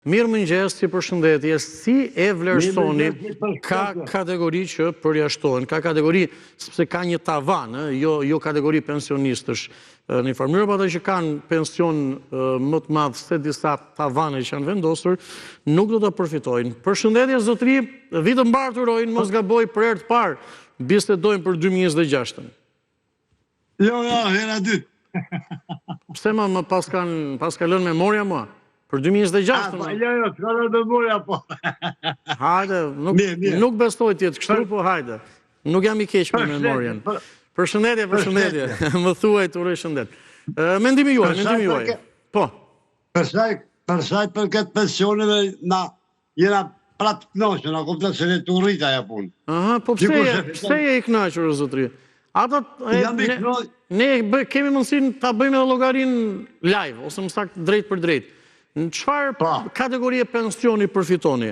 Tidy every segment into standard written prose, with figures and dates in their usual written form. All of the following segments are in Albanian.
Mirë mëngjes, si përshëndetje, si e vlerësoni ka kategori që përjashtohen, ka kategori sepse ka një tavan, jo kategori pensionistësh në informërë, pa ata që kanë pension më të madhë se disa tavane që janë vendosur, nuk do të përfitojnë. Përshëndetje, zotëri, vitë mbarë të rojnë, mos gaboj për herë të parë, bisedojnë për 2026. Jo, hera dytë. Pse më pas kalon memoria mua? Për 2026. Jo, s'ka në memoria, po. Hajde, nuk bestoj tjetë kështu, po hajde. Nuk jam I keq me memorien. Përshëndetje. Më thuaj të uroj shëndet. Mendimi juaj. Po. Përsaj për këtë pensioneve, na jena pratë knaqër, na kuptet se ne të urrita ja punë. Aha, po pse je I knaqër, zotri? Ne kemi mundësin të bëjmë edhe llogarin live, ose më saktë drejt për drejt. Në çfarë kategorie pensioni përfitoni?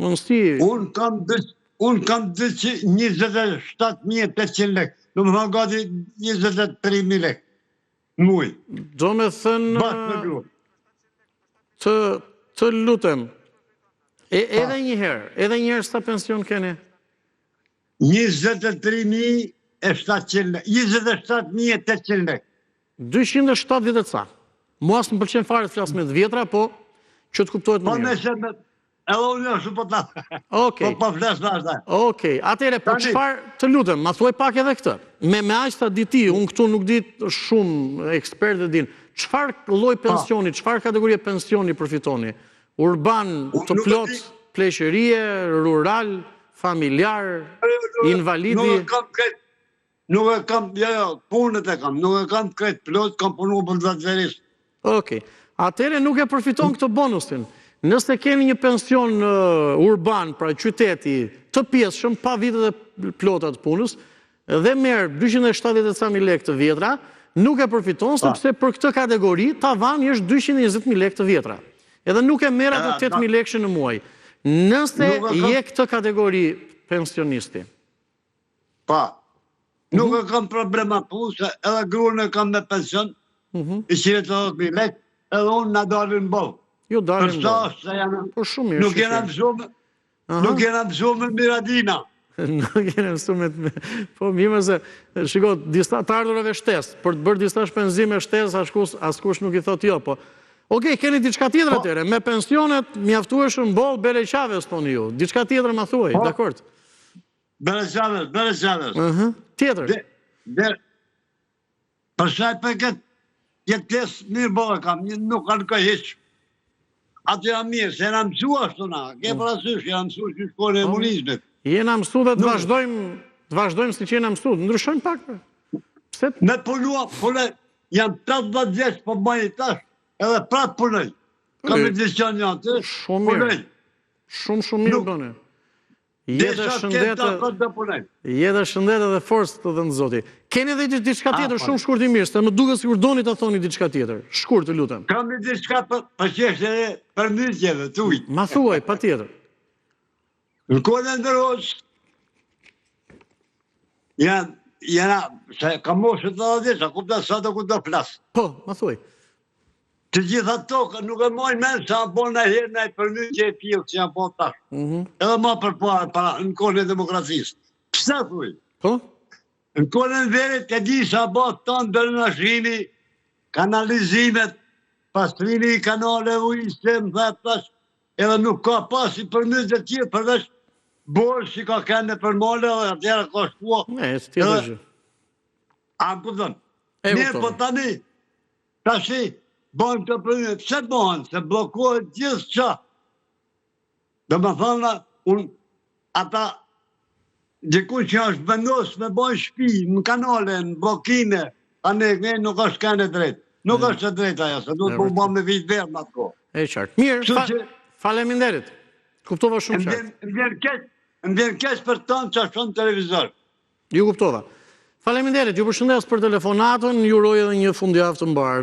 Unë kam 27.800 lek. Do më thonë gati 23.000 lek. Muj. Do me thënë të lutem. Edhe njëherë sa pension keni? 23.700 lek. 27.800 lek. 270 ca. Mua s'më pëlqen fare të flas me të vjetra, po që të kuptohet më mirë. Edhe unë jashtë po ta. Okej. Po flas vazhda. Okej, atëre po çfarë të lutem, ma thuaj pak edhe këtë. Me aq ta di ti, unë këtu nuk di shumë ekspertë din. Çfarë lloj pensioni, çfarë kategorie pensioni përfitoni? Urban, të plot, pleqërie, rural, familjar, invalidi? Nuk e kam, punët e kam, nuk e kam kretë plot, kam punu për të atëverisht. Okej, atëre nuk e përfiton këtë bonusin. Nëse keni një pension urban, pra qyteti, të pjesëshëm, pa vitet e plotat punës, dhe merë 270.000 lek të vjetra, nuk e përfiton, sepse për këtë kategori, tavani është 220.000 lek të vjetra. Edhe nuk e merë atë 8.000 lekshë në muaj. Nëse je këtë kategori pensionisti. Pa, nuk e kam problema se edhe gruën e kam me pension, I 180.000 lek, edhe unë në dalin bëllë. Jo, dalin bëllë. Po shumë mirë. Nuk jena mësume Miradina. Nuk jena mësume, po mime se, shiko, të ardhurave shtes, për të bërë disa shpenzime shtes, askush nuk I thot jo, po. Okej, keni diçka tjetër atyre, me pensionet, mjaftueshëm bollë, bere qaves, thonë ju. Diçka tjetër ma thuaj, dakord? Bere qaves. Tjetër? Përshaj për këtë, jetë pjesë mirë bollë kam, nuk kanë ka heqë. Atë jam mirë, se jena mësu ashtu na, ke parasysh, jena mësu që shkone e komunizmit. Jena mësu dhe të vazhdojmë si që jena mësu, ndryshojmë pak për. Me punua, jam 15 vjeç po bëjnë tash, edhe prapë punoj. Kam e dision janë të, punoj. Shumë mirë bëne. Jetë shëndet dhe forcë të dhënë zoti. Keni edhe diçka tjetër shumë shkurtimisht, se më duket sikur doni ta thoni diçka tjetër. Shkurt, të lutem. Kam e diçka për qeshtë edhe për mytjeve, të ujtë. Ma thuaj, pa tjetër. Në kone ndërhoq, jena, se kam moshë të dhe dhesha, kupta sa të ku të flasë. Po, ma thuaj. Të gjitha tokë nuk e mojnë menë sa bon në herë në e përmytje e pjellë që janë po tash. Edhe ma përpara në kone demokracisë. Pse thuj? Po? Në kone në verit e di sa bo tonë dërnashini, kanalizimet, pastrini, kanale, ujiste, më dhe tash, edhe nuk ka pas I përmytje tjë, përveç borë që ka kene për mole, dhe atjera ka shkua. Ne, së tjetër gjë. A më kupton? Mirë po tani, tashi, bëjmë të përmjë, pse bëjmë, se blokohet gjithë qa. Dhe më thëna, ata, dikun që është vendosë me bëjmë shpi, në kanale, në blokine, anë nuk është kene drejt. Nuk është drejt aja, se du të bëjmë me vitë verë në atë kohë. E qartë. Mirë, faleminderit. Kuptova shumë qartë. Më vjen keq për tonë që është në televizor. Ju kuptova. Faleminderit, ju përshëndes për telefonatën, ju uroj edhe një fundjavë të mbarë.